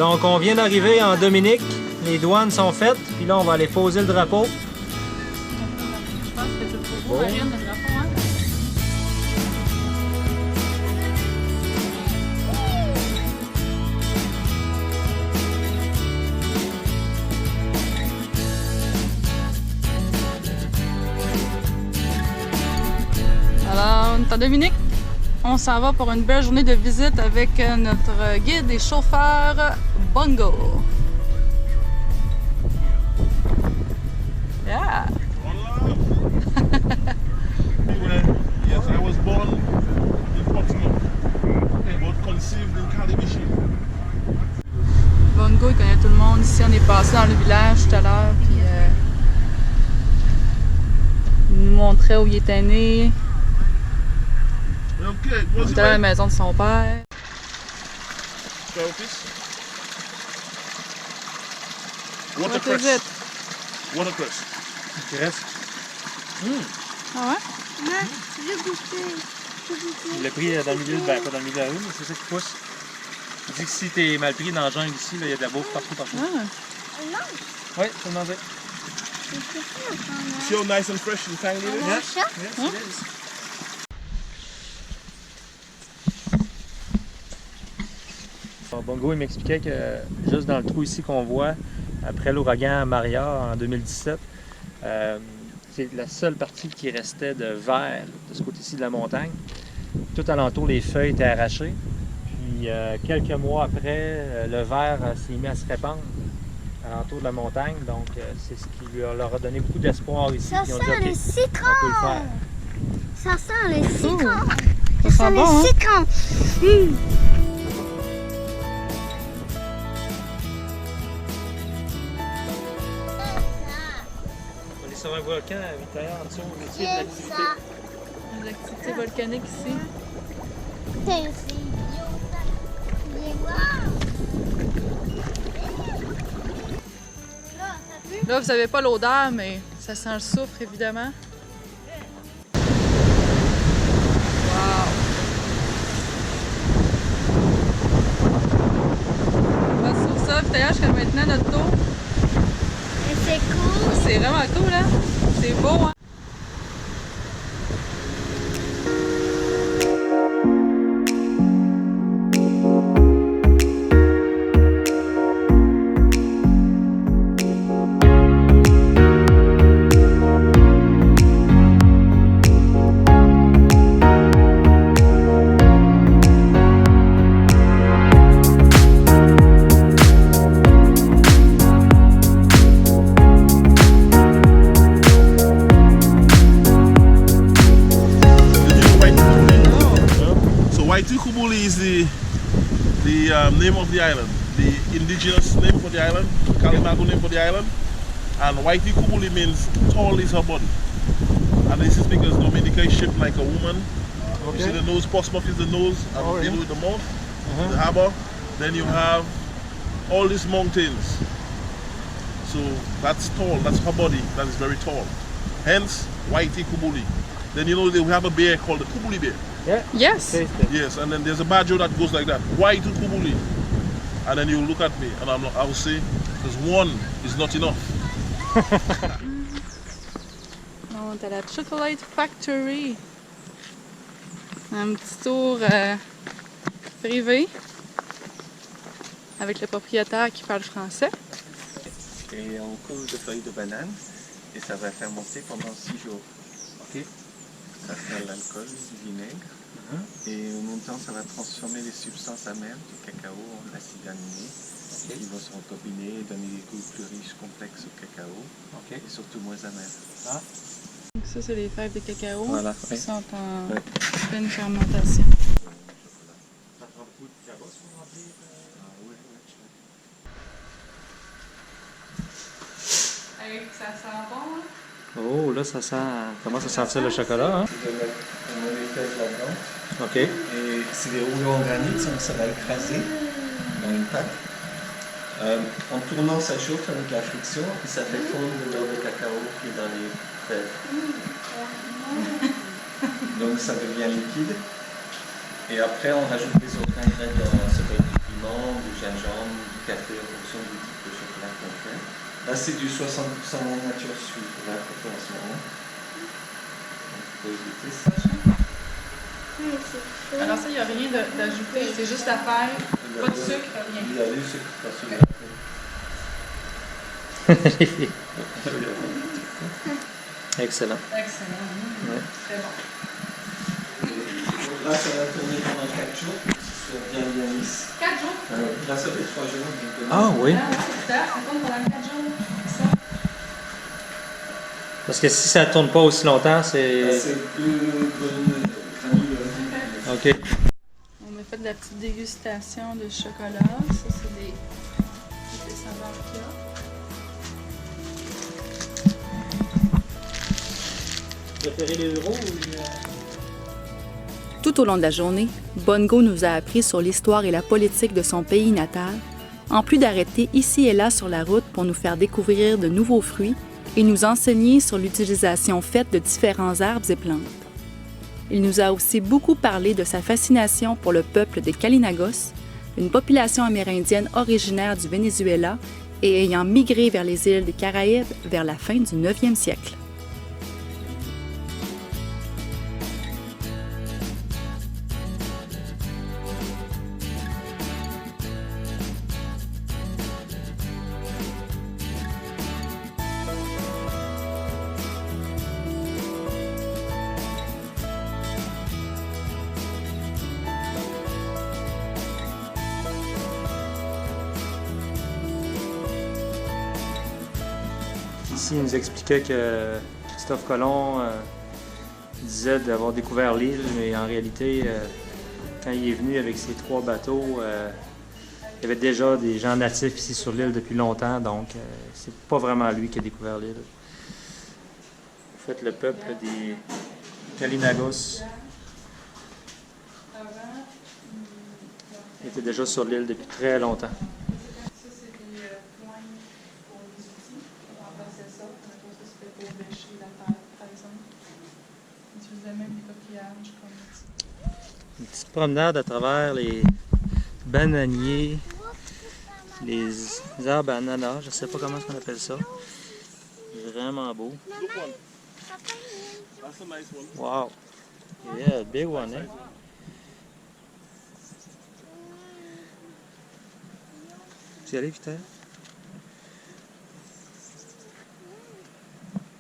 Donc on vient d'arriver en Dominique, les douanes sont faites, puis là on va aller poser le drapeau. Je pense que c'est trop beau, Marine, le drapeau, hein? Alors, on est en Dominique. On s'en va pour une belle journée de visite avec notre guide et chauffeur Bongo. Yeah! Yes, I was born in Portsmouth, but conceived in Calibishie. Bongo, il connaît tout le monde. Ici, on est passé dans le village tout à l'heure, puis il nous montrait où il était né. Okay, On était à la maison de son père. Watercress. What is it? Watercress. Cresse. Ah ouais? Ouais, tu veux goûter? Il l'a pris dans le milieu de pas dans le milieu de la rue, mais c'est ça qui pousse. Il dit que si t'es mal pris dans le jungle ici, là, il y a de la bouffe partout. Ah. Non, Oui, c'est demandé. See how nice and fresh and tangy it is? Mon chat? Yes, it is. Bon, Bongo, il m'expliquait que juste dans le trou ici qu'on voit, après l'ouragan Maria en 2017, c'est la seule partie qui restait de vert de ce côté-ci de la montagne. Tout alentour, les feuilles étaient arrachées. Puis quelques mois après, le vert s'est mis à se répandre alentour de la montagne. Donc c'est ce qui leur a donné beaucoup d'espoir ici. Ça Ils ont sent dit, le OK, citron! on peut le faire. Ça sent le citron! Ça Ça sent sent bon, hein? le citron! On est sur un volcan à Vitaillard, en dessous, ici, il y a de J'aime l'activité. ça! Des activités volcaniques ici. C'est Là, vous n'avez pas l'odeur, mais ça sent le soufre, évidemment. Wow! On va sur ça, Vitaillard jusqu'à maintenant, notre tour. C'est cool! C'est vraiment cool, hein? C'est beau, hein? Waitukubuli is the name of the island, the indigenous name for the island, the Kalimago name for the island. And Waitukubuli means tall is her body. And this is because Dominica is shaped like a woman. Okay. You see the nose, Portsmouth is the nose, and Oh, deal yeah. with the mouth, the harbour. Then you have all these mountains. So that's tall, that's her body, that is very tall. Hence, Waitukubuli. Then you know they have a bear called the Kubuli bear. Yeah. Yes! Taste it. Yes, and then there's a badger that goes like that. Why to Kubuli? And then you look at me and I will say, because one is not enough. On est à la Chocolate Factory. Un petit tour privé avec le propriétaire qui parle français. Et on coule de feuilles de banane et ça va fermenter pendant 6 jours. OK. Ça fait l'alcool, du vinaigre et en même temps ça va transformer les substances amères du cacao en acide aminé qui vont se recombiner et donner des goûts plus riches, complexes au cacao et surtout moins amers. Ah. Donc ça, c'est les fèves de cacao Voilà, qui oui. sont en Oui. pleine fermentation. Ça prend beaucoup de carrosse pour remplir. Ça sent bon, hein? Oh, là, ça commence à sentir le chocolat, hein? On met les fèves là-dedans OK. et c'est des rouleaux en granit, donc ça va écraser dans une pâte. En tournant, ça chauffe avec la friction et ça fait fondre le beurre de cacao qui est dans les fèves. Donc ça devient liquide. Et après, on rajoute les autres ingrédients, ça peut être du piment, du gingembre, du café en fonction du type de chocolat qu'on fait. Là, c'est du 60% nature sweet là qu'on fait en ce moment. Donc, vous pouvez goûter ça. Oui, c'est chaud. Alors ça, il n'y a rien d'ajouté, c'est juste la paille, pas de sucre, rien. Il y a du sucre, pas de sucre. Excellent. Excellent. Ouais. Très bon. Là, ça va tourner pendant 4 jours. C'est bien lisse. 4 jours? Là, ça fait 3 jours. Ah oui. Ah ouais, c'est ça tourne pendant 4 jours. Ça. Parce que si ça ne tourne pas aussi longtemps, c'est... C'est plus granuleux. OK. On a fait de la petite dégustation de chocolat. Ça, c'est des saveurs qu'il y a. Vous préférez les euros ou les... Tout au long de la journée, Bongo nous a appris sur l'histoire et la politique de son pays natal, en plus d'arrêter ici et là sur la route pour nous faire découvrir de nouveaux fruits et nous enseigner sur l'utilisation faite de différents arbres et plantes. Il nous a aussi beaucoup parlé de sa fascination pour le peuple des Kalinagos, une population amérindienne originaire du Venezuela et ayant migré vers les îles des Caraïbes vers la fin du 9e siècle. Ici, il nous expliquait que Christophe Colomb disait d'avoir découvert l'île, mais en réalité, quand il est venu avec ses 3 bateaux, il y avait déjà des gens natifs ici sur l'île depuis longtemps, donc c'est pas vraiment lui qui a découvert l'île. En fait, le peuple des Kalinagos était déjà sur l'île depuis très longtemps. Ça, c'est des poignes pour les outils. On remplaçait ça. On a ça, c'était pour bêcher la terre, par exemple. On utilisait même des coquillages comme outil. Une petite promenade à travers les bananiers, les arbres à ananas, je sais pas comment on appelle ça. Vraiment beau. Look one. That's a nice one. Wow. Yeah, big one, eh? Tu y allais, Victor?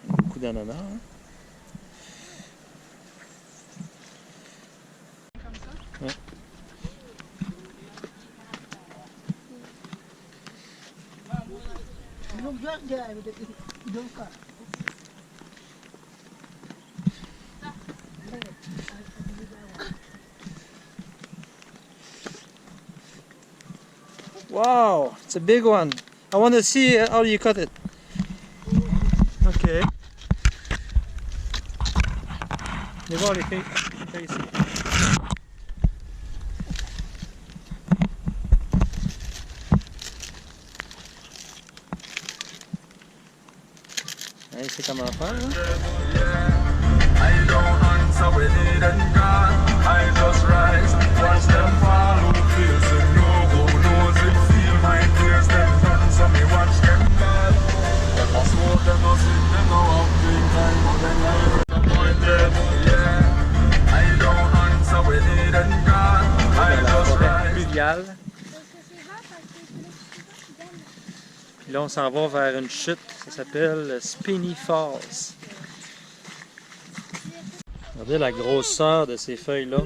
Beaucoup d'ananas, hein? Ouais. Wow, it's a big one. I want to see how you cut it. Okay. Les voir les filles. Viens ici. Allez, c'est comment faire, hein? I don't answer when it ain't gone. I just rise, watch them fall. Who feels it? No, who knows it? Feel my tears, them done, so me watch them fall. Them a smoke, them a sing, them no have big time, but then I disappointed. Yeah, I don't answer when it ain't gone. I just rise. Fluviale. Puis là, on s'en va vers une chute, ça s'appelle Spinney Falls. Regardez la grosseur de ces feuilles-là.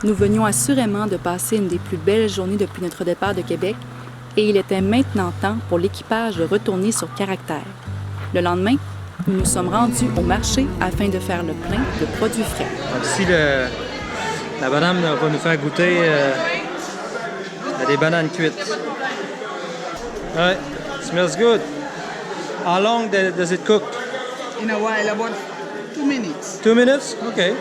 Nous venions assurément de passer une des plus belles journées depuis notre départ de Québec et il était maintenant temps pour l'équipage de retourner sur Caractère. Le lendemain, nous nous sommes rendus au marché afin de faire le plein de produits frais. Donc ici, la madame va nous faire goûter des bananes cuites. Ouais, smells good. How long does it cook? In a while, about 2 minutes. 2 minutes? OK.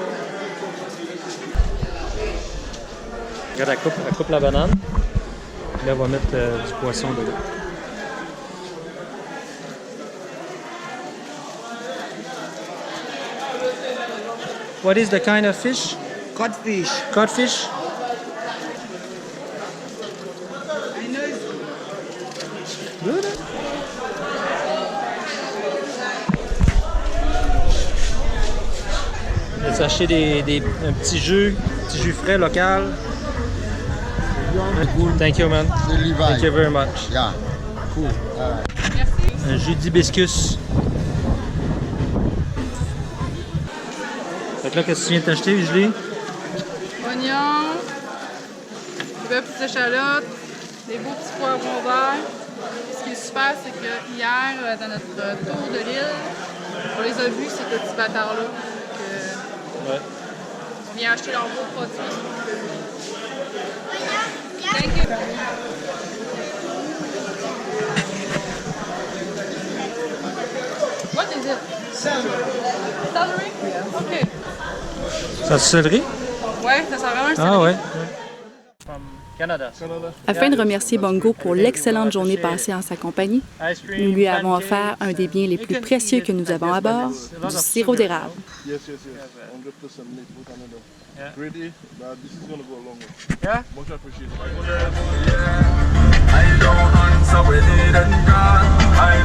Regarde, elle coupe la banane. Puis là, on va mettre du poisson dedans. What is the kind of fish? Codfish. Codfish? I know it's Good. On va s'acheter un petit jus frais local. Thank you, man. Thank you very much. Yeah, cool. Un jus d'hibiscus. Fait que là, qu'est-ce que tu viens de t'acheter, Julie? Oignons, des belles petites échalotes, des beaux petits poivrons verts. Ce qui est super, c'est que hier, dans notre tour de l'île, on les a vus, ces petits bâtards-là. Ouais. On vient acheter leurs beaux produits. Thank you. What is it? Celery. Celery? Yeah. OK. Ça du céleri? Ouais, ça sent vraiment un céleri. Ah ouais. Canada. Afin de remercier Bongo pour l'excellente journée passée en sa compagnie, nous lui avons offert un des biens les plus précieux que nous avons à bord, du sirop d'érable. Yes. 100% made with Canada. Yeah. Ready? Now this is going to go a long way. Yeah? Much appreciated. I don't answer when it and gone. I